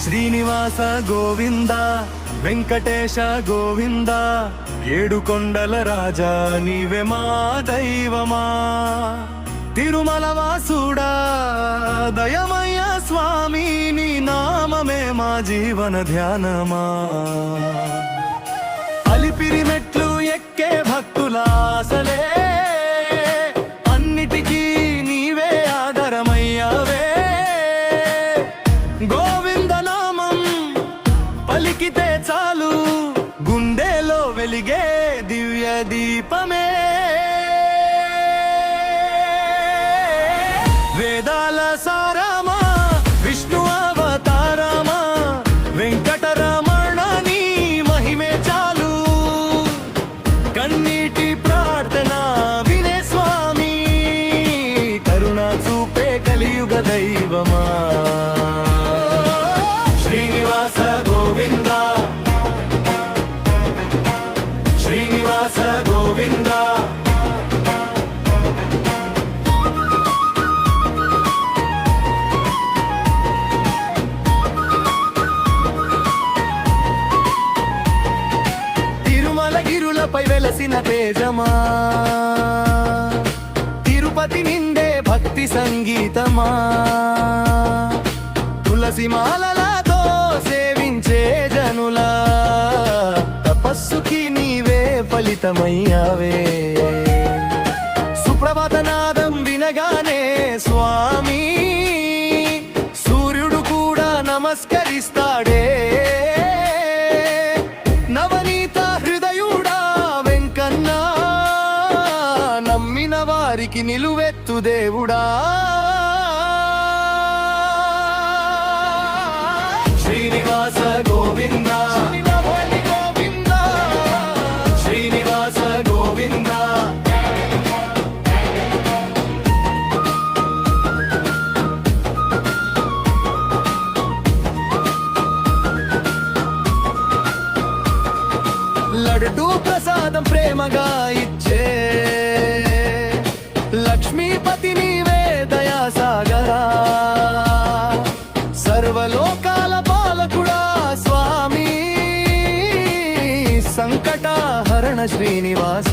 శ్రీనివాస గోవింద వెంకటేశ గోవింద ఏడుకొండల రాజా నీవే మా దైవమా తిరుమల వాసుడా దయమయ్య స్వామి నీ నామమే మా జీవన ధ్యానమా అలిపిరి మెట్లు ఎక్కే భక్తులాసలే అన్నిటికీ నీవే ఆధారమయ్యావే గోవింద నామం పలికితే చాలు గుండెలో వెలిగే దివ్య దీపమే వేదాల సారమా విష్ణు అవతారమా వెంకటరమణ నీ మహిమే చాలు కన్నీటి ప్రార్థన వినే స్వామి కరుణ చూపే కలియుగ దైవమా శ్రీనివాస గోవింద శ్రీనివాస గోవింద గిరులపై వెలసిన తేజమా తిరుపతి నిండే భక్తి సంగీతమా తులసి మాలలతో సేవించే జనుల తపస్సుకి నీవే ఫలితమయ్యావే సుప్రభాత నాదం వినగానే స్వామి సూర్యుడు కూడా నమస్కరిస్తాడే వారికి నిలువెత్తు దేవుడా శ్రీనివాస గోవింద గోవింద శ్రీనివాస గోవింద లడ్డూ ప్రసాదం ప్రేమగా ఇచ్చే లక్ష్మీపతి నీవే దయాసాగరా సర్వలోకాల పాలకుడా స్వామి సంకటహరణ శ్రీనివాస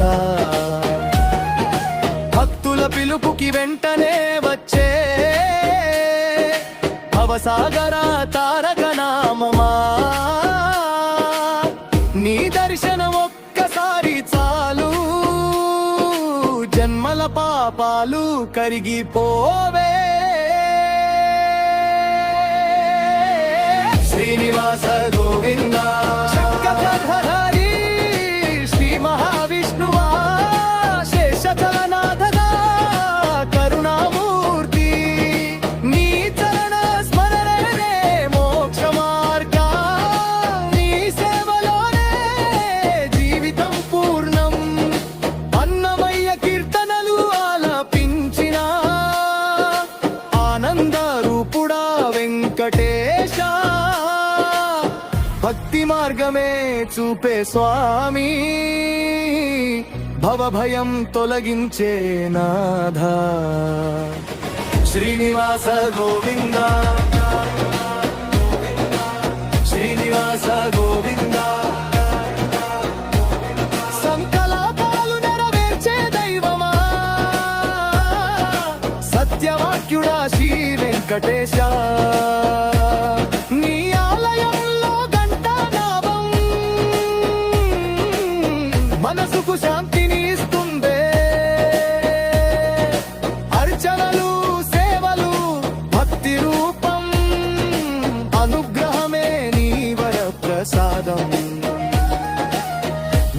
భక్తుల పిలుపుకి వెంటనే వచ్చే భవసాగర తారక నామమా నీ దర్శనం ఒక్కసారి చాలు జన్మల పాపాలు కరిగిపోవే శ్రీనివాస గోవింద చక్రధరహరి శ్రీ మహావిష్ణువా శేషతలనాథగా కరుణామూర్తి నీ చరణ స్మరణే మోక్ష మార్గ నీ సేవలోనే జీవితం పూర్ణం అన్నమయ్య కీర్తనలు ఆలపించిన ఆనంద రూపుడా వెంకటేశ భక్తి మార్గమే చూపే స్వామి భవభయం తొలగించే నాథ శ్రీనివాస గోవింద శ్రీనివాస గోవింద సంకల్పాలు నెరవేర్చే దైవమా సత్యవాక్యుడా శ్రీ వెంకటేశ నీ ఆలయంలో ఘంటానాదం మనసుకు శాంతిని ఇస్తుందే అర్చనలు సేవలు భక్తి రూపం అనుగ్రహమే నీ వరప్రసాదం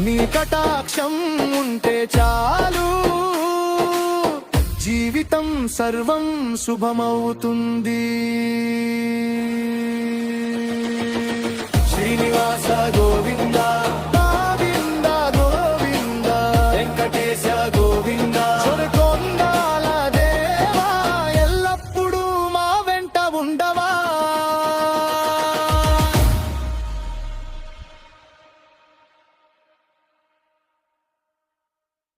నీ కటాక్షం ఉంటే చాలు జీవితం సర్వం శుభమవుతుంది శ్రీనివాస గోవింద